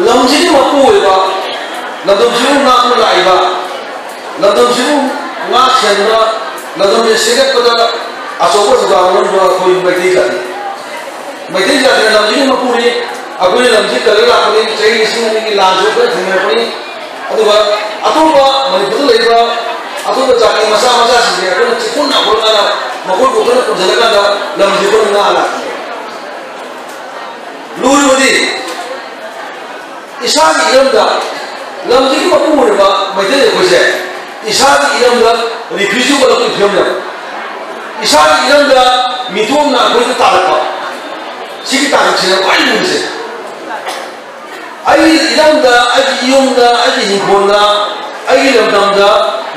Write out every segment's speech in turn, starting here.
lamjini mapuiba ladamjini nakmu laiba ladamjini ngak senra ladamjini sekat pada asoba sedawan ba koi mati kati lamjini mapuri aku ni lamjini kalau aku ni cai sini ni lanjut ke tengah aku ni atau manipur laiba atau jadi masa sih aku ni cikun aku ada makul bukan perjalanan ada lamjini pun ngala lulu di isari ilamda lamjini mapuri ba mati aku sih isari ilamda refugee kalau tu film dah isari ilamda mitom na aku itu tarik pa sih tarik sih apa ini sih ai ilamda ai iomda ai hingkonda ai ilamda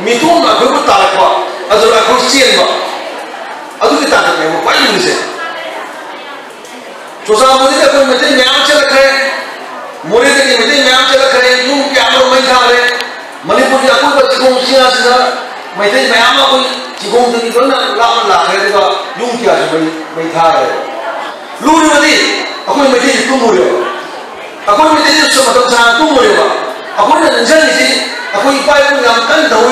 mitom na aku itu tarik pa aduh aku sih ba aduh kita tarik apa ini sih Susah mesti aku mesti nyam cakap keren, murid ini mesti nyam cakap keren, yung kiamat main kare, Manipur aku bercikung siapa sih, mesti nyam aku cikung tu itu na lawan lah kare juga yung kiamat main kare. Lulu mesti aku mesti tunggu dia, aku mesti semacam sana tunggu dia, aku ni jangan sih, aku ipai pun yang kan tahu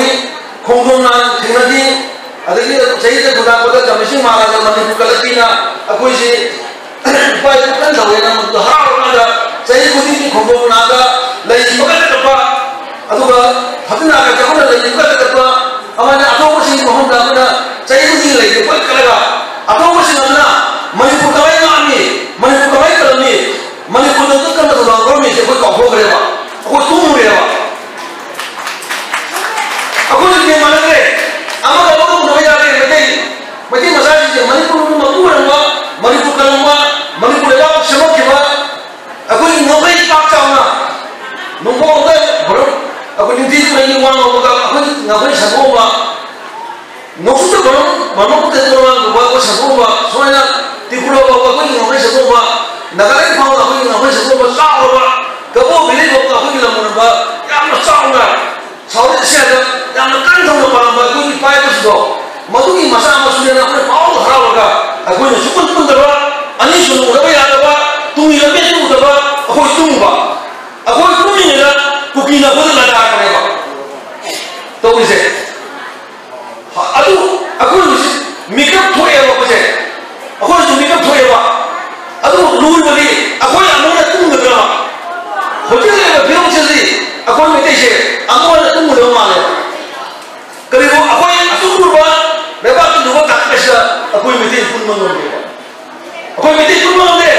kongkongan tinggal di, ada dia saya tu dah pada mesti marah dengan Manipur Kalatina, aku sih. Baik bukan tahu yang nama tu harap ada saya ikuti ni kongkong naga lagi bukan apa atau hati naga cakap lagi bukan apa amanya atau masih mohon dah ada saya ikuti lagi bukan kerana atau masih mana Manipur kawai kami Manipur kawai kami Manipur itu kan tu orang kami saya buat kongkong kerana aku tunggu dia aku ni mana kerana amal apa tu nama yang macam masalah sih Manipur itu mampu orang Manipur kalau Manipur lewat semua kita, aku ini ngapain tak tahu na, nunggu kita baru, aku ini di sini uang aku ini ngapain semua, nunggu tu baru, mana kita tu orang aku semua, soalnya di pulau aku ini ngapain semua, negara ini pun aku ini ngapain semua, tahu kau beli aku ini lamun apa, yang tahu na, sahaja siapa, yang kan tahu apa aku ini payah tu, matu ini masa sudah aku ini tahu harap aku ini cukup pun terus. Ani suruh orang yang ada tunggu lagi tu apa? Aku tunggu ba. Aku tunggu ni lah. Kuki nak boleh nak apa ni ba? Tahu ni. Aduh, aku ni makeup thoi apa sih? Aku ni makeup thoi apa? Aduh, lulu balik. Aku yang mana tunggu berapa? Hotel ni film sih. Aku ni mesti sih. Aku mana tunggu berapa ni? Kalau aku yang tunggu berapa? Lepas tu dua tak bisa. Aku mesti pun menunggu. Aku mesti tunggu nanti.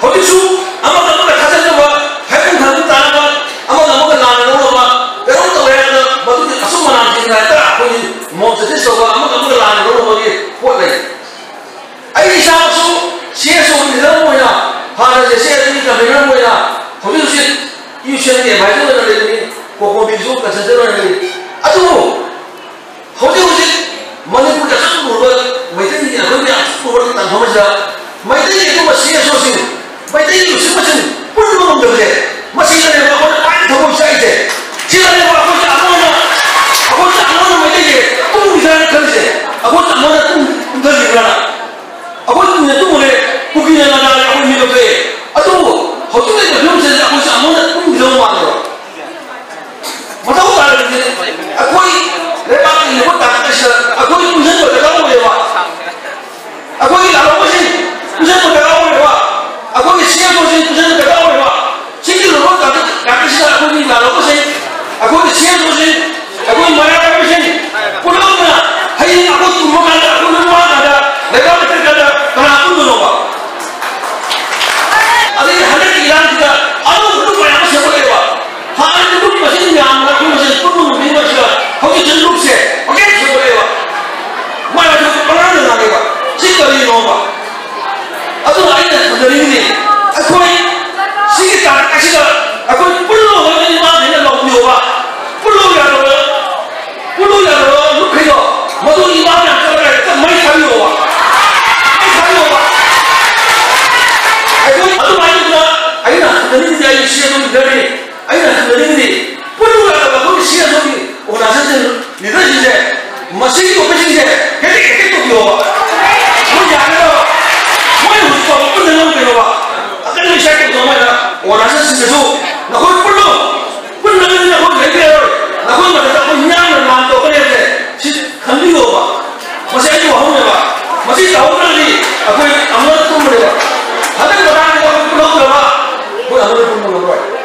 Hari tu, amat kamu dah kasih apa? Happen hari tu apa? Amat kamu dah nanya apa? Kalau tu ada, batu ni asal mana sih? Nanti aku ni mau jadi sesuatu. Amat kamu dah nanya apa lagi? Buat lagi. Ayi siapa tu? Siapa ni dalam mana? Hari ni siapa ni dalam mana? Hari tu siapa ni? Baca tu ada ni. Kau bisu kasih tu ni. Aduh, hari tu Manipur dah satu bulan. Mereka ni aku ni aku buat tentang macam mereka ni itu masih sosial, mereka itu semacam pun belum berbeza. Masih ada yang aku nak tahu saja. Jika ada aku tak mana mereka ni aku bisa kerja. Aku tak mana tu kerja kerana aku tu boleh mungkin yang ada aku ni kerja. Aduh, hotel ni belum saja aku tak mana tu belum mana. Masa aku ada ni aku lepas ni aku tak kerja. Aku ni bukan berdekat dengan aku ini lalu mesin, bukan berdekat dengan aku ini siapa mesin, bukan berdekat dengan sini lalu kata sih aku ini lalu mesin, aku ini siapa mesin, aku ini mana mesin, pulau mana, hari aku tu makan ada, aku tu makan ada, lepas itu ada, karena aku tu lupa. Ada hari Iran juga, aku tu banyak macam apa lepas, hari itu mesin yang aku mesin pun mungkin macam, aku cenderung sih, oke siapa lepas, mana tu pernah dengar lepas. Jika ini apa? Atau lainnya dari ini, aku ini sikit kasih aku perlu ini mana ini lalu apa? Perlu ya lo, lu kaya, madu ini mana kerana kita mai kali apa? Aku atau lain juga, ayah dari ini ayah siapa dari, ayah dari ini perlu ya aku siapa ni? Orang saja ni dah jadi, masih itu macam ni, kita tu apa? Orang ꯇꯧꯔꯔꯣꯏ